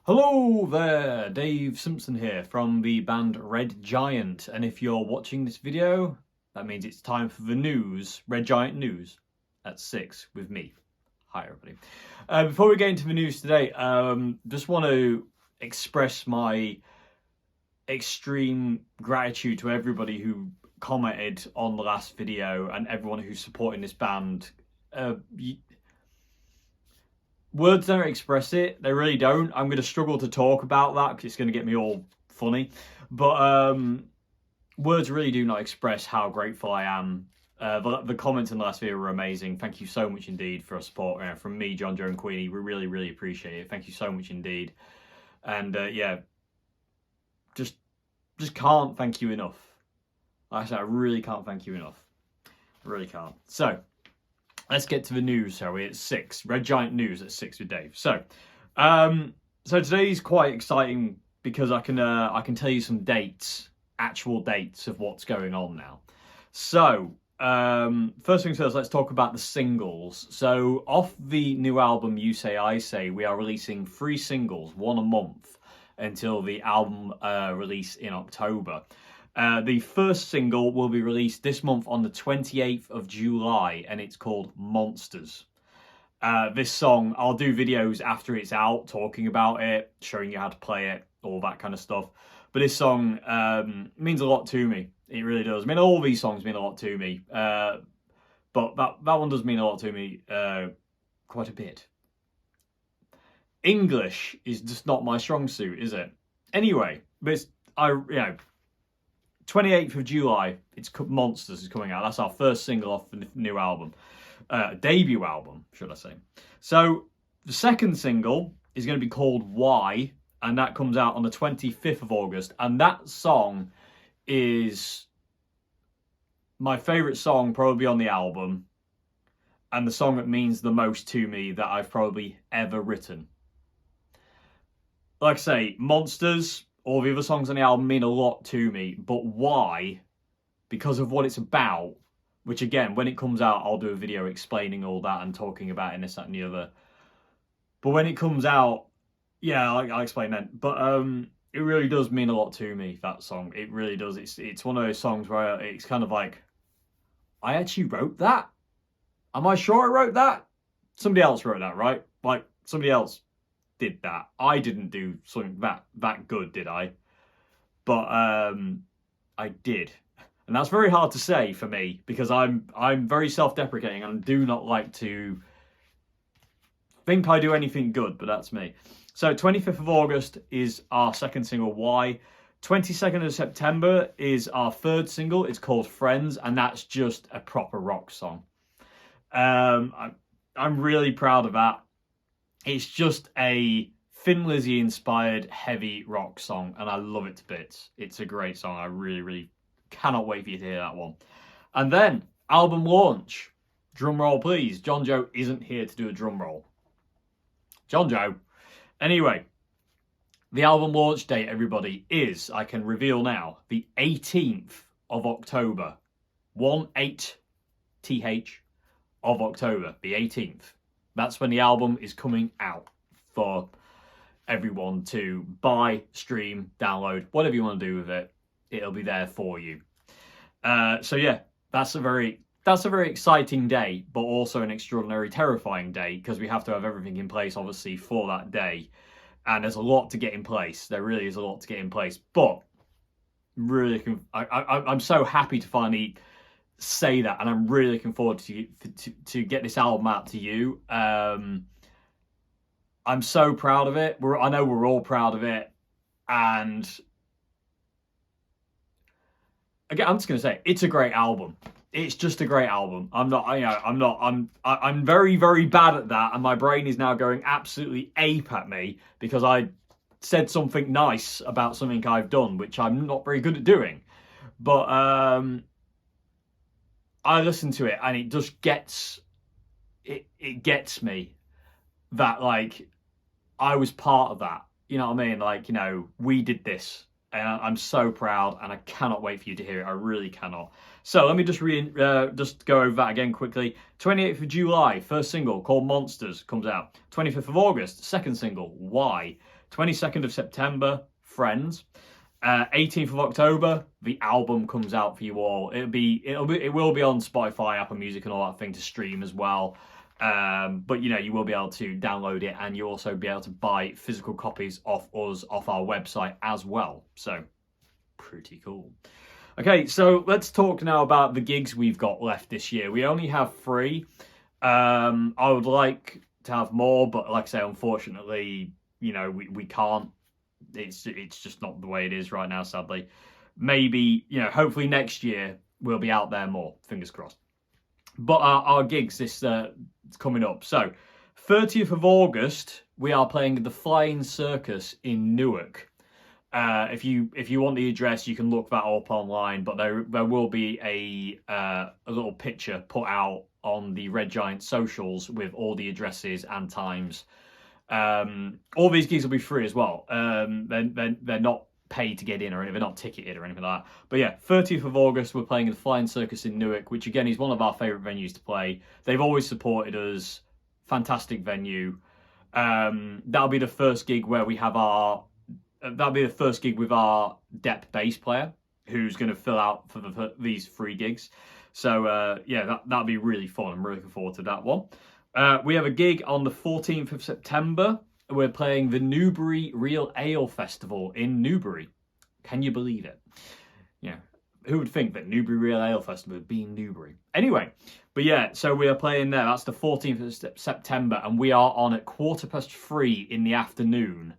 Hello there, Dave Simpson here from the band Red Giant, and if you're watching this video, that means it's time for the news, Red Giant News, at 6 with me. Hi everybody. Before we get into the news today, just want to express my extreme gratitude to everybody who commented on the last video and everyone who's supporting this band. Words don't express it. They really don't. I'm going to struggle to talk about that because it's going to get me all funny. But words really do not express how grateful I am. The comments in the last video were amazing. Thank you so much indeed for your support from me, John, Joe and Queenie. We really, really appreciate it. Thank you so much indeed. And yeah, just can't thank you enough. Like I said, I really can't thank you enough. I really can't. So let's get to the news, shall we? It's 6. Red Giant News at 6 with Dave. So today's quite exciting because I can tell you some dates, actual dates of what's going on now. So first things first, let's talk about the singles. So off the new album You Say I Say, we are releasing 3 singles, 1 a month, until the album release in October. The first single will be released this month on the 28th of July, and it's called Monsters. This song, I'll do videos after it's out, talking about it, showing you how to play it, all that kind of stuff. But this song means a lot to me. It really does. I mean, all these songs mean a lot to me. But that one does mean a lot to me, quite a bit. English is just not my strong suit, is it? Anyway, but 28th of July, it's Monsters is coming out. That's our first single off the new album. Debut album, should I say. So the second single is going to be called Why, and that comes out on the 25th of August. And that song is my favourite song probably on the album, and the song that means the most to me that I've probably ever written. Like I say, Monsters, all the other songs on the album mean a lot to me, but Why, because of what it's about, which again, when it comes out, I'll do a video explaining all that and talking about it and this, that and the other. But when it comes out, yeah, I'll explain then. But it really does mean a lot to me, that song. It really does. It's one of those songs where it's kind of like, I actually wrote that? Am I sure I wrote that? Somebody else wrote that, right? Like, somebody else did that. I didn't do something that good, did I? But I did. And that's very hard to say for me because I'm very self-deprecating and do not like to think I do anything good, but that's me. So 25th of August is our second single, Why. 22nd of September is our third single. It's called Friends, and that's just a proper rock song. I'm really proud of that. It's just a Thin Lizzy inspired heavy rock song, and I love it to bits. It's a great song. I really, really cannot wait for you to hear that one. And then album launch. Drum roll, please. John Joe isn't here to do a drum roll. John Joe. Anyway, the album launch date, everybody, is, I can reveal now, the 18th of October. 1/8 of October, the 18th. That's when the album is coming out for everyone to buy, stream, download, whatever you want to do with it. It'll be there for you. So yeah, that's a very exciting day, but also an extraordinary, terrifying day because we have to have everything in place, obviously, for that day. And there's a lot to get in place. There really is a lot to get in place. But really, I'm so happy to finally say that, and I'm really looking forward to get this album out to you. I'm so proud of it. I know we're all proud of it, and again, I'm just gonna say it's a great album. It's just a great album. I'm very, very bad at that, and my brain is now going absolutely ape at me because I said something nice about something I've done, which I'm not very good at doing. But I listen to it and it just gets me that, like, I was part of that. You know what I mean? Like, we did this. And I'm so proud, and I cannot wait for you to hear it. I really cannot. So let me just just go over that again quickly. 28th of July, first single called Monsters comes out. 25th of August, second single, Why. 22nd of September, Friends. 18th of October, the album comes out for you all. It will be on Spotify, Apple Music, and all that thing to stream as well. But you know, you will be able to download it, and you'll also be able to buy physical copies of us off our website as well. So pretty cool. Okay, so let's talk now about the gigs we've got left this year. We only have 3. I would like to have more, but like I say, unfortunately, you know, we can't. It's just not the way it is right now, sadly. Maybe, you know, hopefully next year we'll be out there more. Fingers crossed. But our gigs this coming up. So 30th of August, we are playing the Flying Circus in Newark. If you want the address, you can look that up online. But there will be a little picture put out on the Red Giant socials with all the addresses and times. All these gigs will be free as well. They're not paid to get in or anything, they're not ticketed or anything like that. But yeah, 30th of August, we're playing the Flying Circus in Newark, which again is one of our favourite venues to play. They've always supported us. Fantastic venue. That'll be the first gig where we have that'll be the first gig with our depth bass player, who's going to fill out for these 3 gigs. So yeah, that'll be really fun. I'm really looking forward to that one. We have a gig on the 14th of September. We're playing the Newbury Real Ale Festival in Newbury. Can you believe it? Yeah, who would think that Newbury Real Ale Festival would be in Newbury? Anyway, but yeah, so we are playing there. That's the 14th of September, and we are on at 3:15 in the afternoon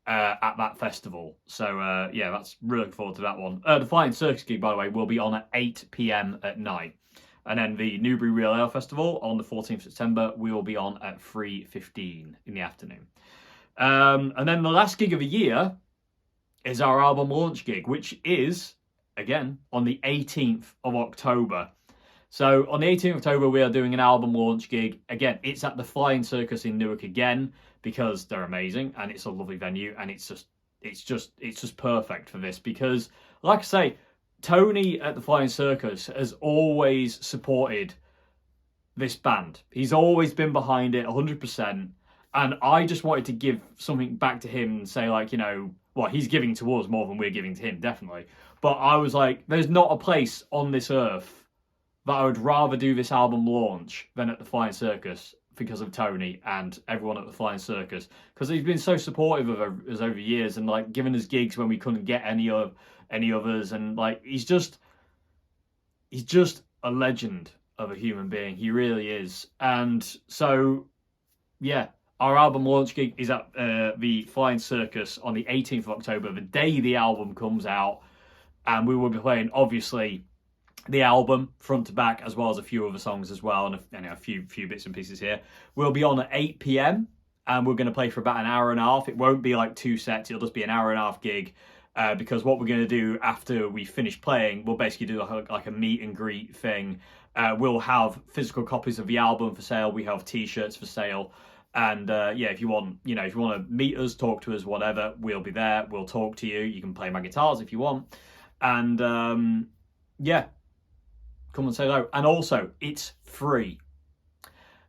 at that festival. So yeah, that's really looking forward to that one. The Flying Circus gig, by the way, will be on at 8 p.m. at night. And then the Newbury Real Ale Festival on the 14th of September, we will be on at 3:15 in the afternoon. And then the last gig of the year is our album launch gig, which is, again, on the 18th of October. So on the 18th of October, we are doing an album launch gig. Again, it's at the Flying Circus in Newark again, because they're amazing and it's a lovely venue, and it's just perfect for this because, like I say, Tony at the Flying Circus has always supported this band. He's always been behind it 100%. And I just wanted to give something back to him and say, like, you know, well, he's giving to us more than we're giving to him, definitely. But I was like, there's not a place on this earth that I would rather do this album launch than at the Flying Circus because of Tony and everyone at the Flying Circus. Because he's been so supportive of us over years and, like, giving us gigs when we couldn't get any others. And, like, he's just a legend of a human being. He really is. And so, yeah. Our album launch gig is at the Flying Circus on the 18th of October, the day the album comes out. And we will be playing, obviously, the album front to back, as well as a few other songs as well, and a few bits and pieces here. We'll be on at 8 p.m, and we're going to play for about an hour and a half. It won't be like 2 sets. It'll just be an hour and a half gig, because what we're going to do after we finish playing, we'll basically do like a meet and greet thing. We'll have physical copies of the album for sale. We have T-shirts for sale. And yeah, if you want to meet us, talk to us, whatever, we'll be there. We'll talk to you. You can play my guitars if you want. And yeah, come and say hello. And also, it's free.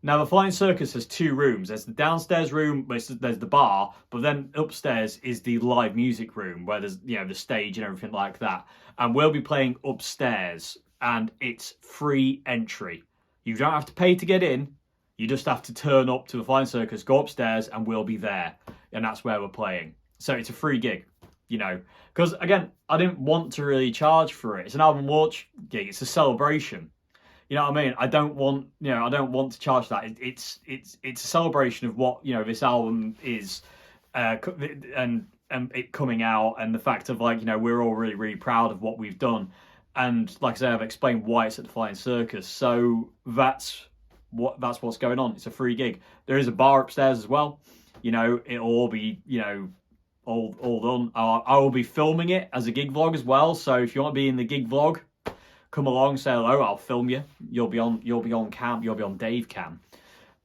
Now, the Flying Circus has 2 rooms. There's the downstairs room, where there's the bar, but then upstairs is the live music room, where there's, you know, the stage and everything like that. And we'll be playing upstairs, and it's free entry. You don't have to pay to get in. You just have to turn up to the Flying Circus, go upstairs, and we'll be there. And that's where we're playing. So it's a free gig, you know. Because, again, I didn't want to really charge for it. It's an album launch gig. It's a celebration. You know what I mean? I don't want to charge that. It's a celebration of what, you know, this album is, and it coming out, and the fact of, like, you know, we're all really, really proud of what we've done. And, like I say, I've explained why it's at the Flying Circus. So that's what's going on. It's a free gig. There is a bar upstairs as well. You know, it'll all be, you know, all done. I will be filming it as a gig vlog as well. So if you want to be in the gig vlog, come along, say hello. I'll film you. You'll be on cam. You'll be on Dave cam.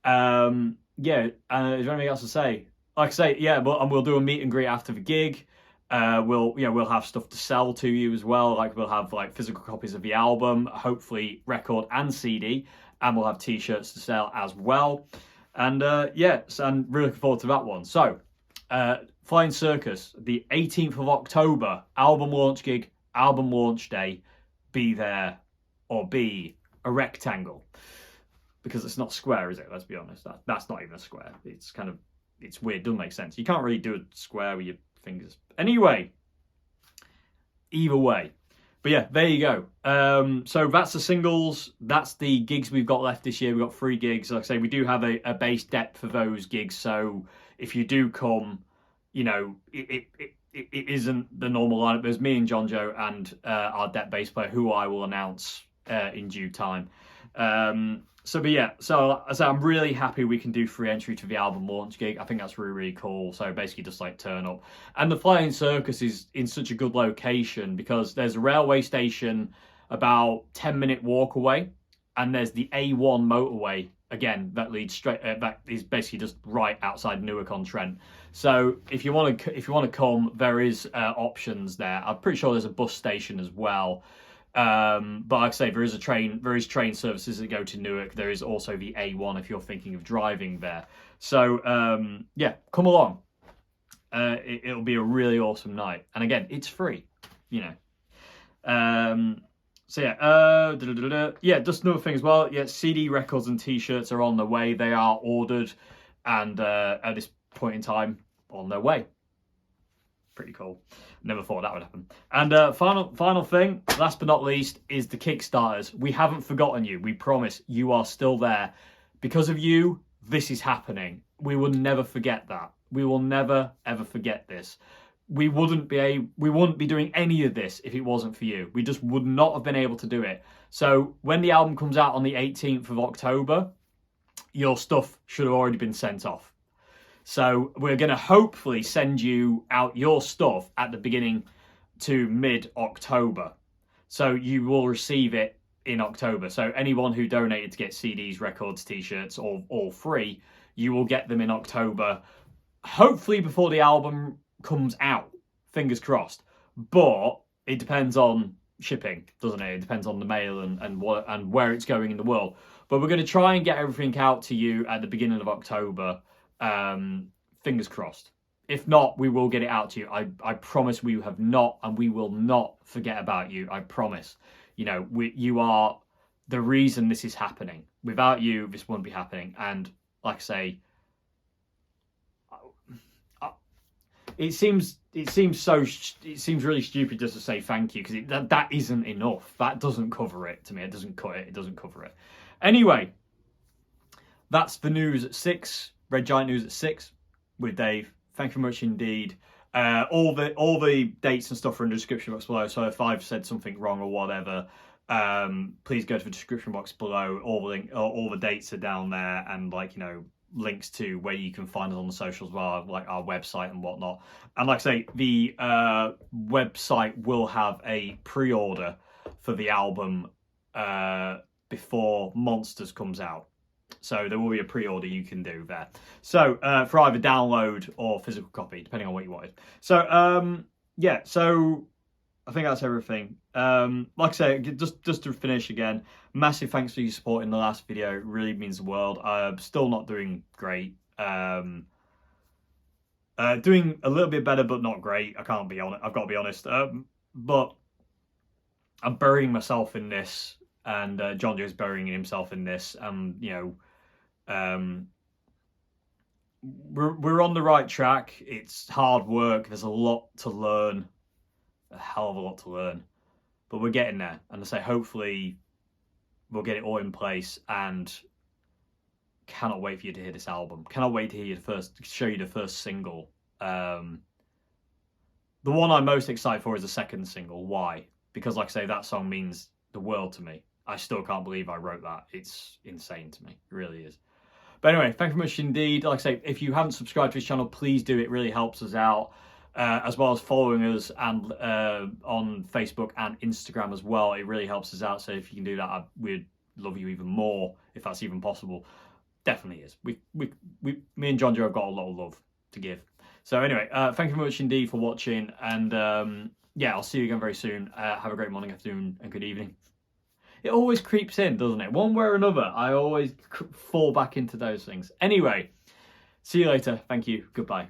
Yeah. Is there anything else to say? Like I say, yeah. And we'll do a meet and greet after the gig. we'll have stuff to sell to you as well. Like we'll have like physical copies of the album, hopefully record and CD, and we'll have t-shirts to sell as well. And so I'm really looking forward to that one. So Flying Circus, the 18th of October, album launch gig, album launch day. Be there or be a rectangle, because it's not square, is it? Let's be honest. That's not even a square. It's weird. Doesn't make sense. You can't really do a square with your fingers. Anyway, either way. But yeah, there you go. So that's the singles. That's the gigs we've got left this year. We've got 3 gigs. Like I say, we do have a base depth for those gigs. So if you do come, you know, it isn't the normal lineup. There's me and John Joe and our depth bass player, who I will announce in due time. So I'm really happy we can do free entry to the album launch gig. I think that's really, really cool. So basically just like turn up. And the Flying Circus is in such a good location because there's a railway station about 10-minute walk away, and there's the A1 motorway, again, that leads straight, that is basically just right outside Newark on Trent. So if you want to come, there is options there. I'm pretty sure there's a bus station as well. But like I say, there is train services that go to Newark. There is also the A1 if you're thinking of driving there. So come along. It'll be a really awesome night. And again, it's free, you know. Just another thing as well. Yeah, CD, records and t-shirts are on the way. They are ordered, and at this point in time, on their way. Pretty cool. Never thought that would happen. And final thing, last but not least, is the Kickstarters. We haven't forgotten you. We promise you are still there. Because of you, this is happening. We will never forget that. We will never ever forget this. We wouldn't be doing any of this if it wasn't for you. We just would not have been able to do it. So when the album comes out on the 18th of October, your stuff should have already been sent off. So we're going to hopefully send you out your stuff at the beginning to mid-October. So you will receive it in October. So anyone who donated to get CDs, records, t-shirts, or all free, you will get them in October. Hopefully before the album comes out. Fingers crossed. But it depends on shipping, doesn't it? It depends on the mail and where it's going in the world. But we're going to try and get everything out to you at the beginning of October. Fingers crossed. If not, we will get it out to you. I promise we have not, and we will not forget about you. I promise. You know, you are the reason this is happening. Without you, this wouldn't be happening. And like I say, it seems really stupid just to say thank you, because that isn't enough. That doesn't cover it to me. It doesn't cut it. It doesn't cover it. Anyway, that's the news at 6. Red Giant News at 6 with Dave. Thank you very much indeed. All the dates and stuff are in the description box below. So if I've said something wrong or whatever, please go to the description box below. All the dates are down there, and links to where you can find us on the socials as well, like our website and whatnot. And like I say, the website will have a pre-order for the album before Monsters comes out. So there will be a pre-order you can do there. So for either download or physical copy, depending on what you wanted. So so I think that's everything. Like I say, just to finish again, massive thanks for your support in the last video. It really means the world. I'm still not doing great. Doing a little bit better, but not great. I've got to be honest. But I'm burying myself in this, and John Joe's burying himself in this. We're on the right track. It's hard work. There's a lot to learn. A hell of a lot to learn, but we're getting there. And I say, hopefully we'll get it all in place, and cannot wait for you to hear this album. Cannot wait to hear show you the first single. The one I'm most excited for is the second single. Why? Because like I say, that song means the world to me. I still can't believe I wrote that. It's insane to me. It really is. But anyway, thank you very much indeed. Like I say, if you haven't subscribed to this channel, please do. It really helps us out. As well as following us and on Facebook and Instagram as well. It really helps us out. So if you can do that, we'd love you even more, if that's even possible. Definitely is. Me and John Joe have got a lot of love to give. So anyway, thank you very much indeed for watching, and yeah, I'll see you again very soon. Have a great morning, afternoon, and good evening. It always creeps in, doesn't it? One way or another, I always fall back into those things. Anyway, see you later. Thank you. Goodbye.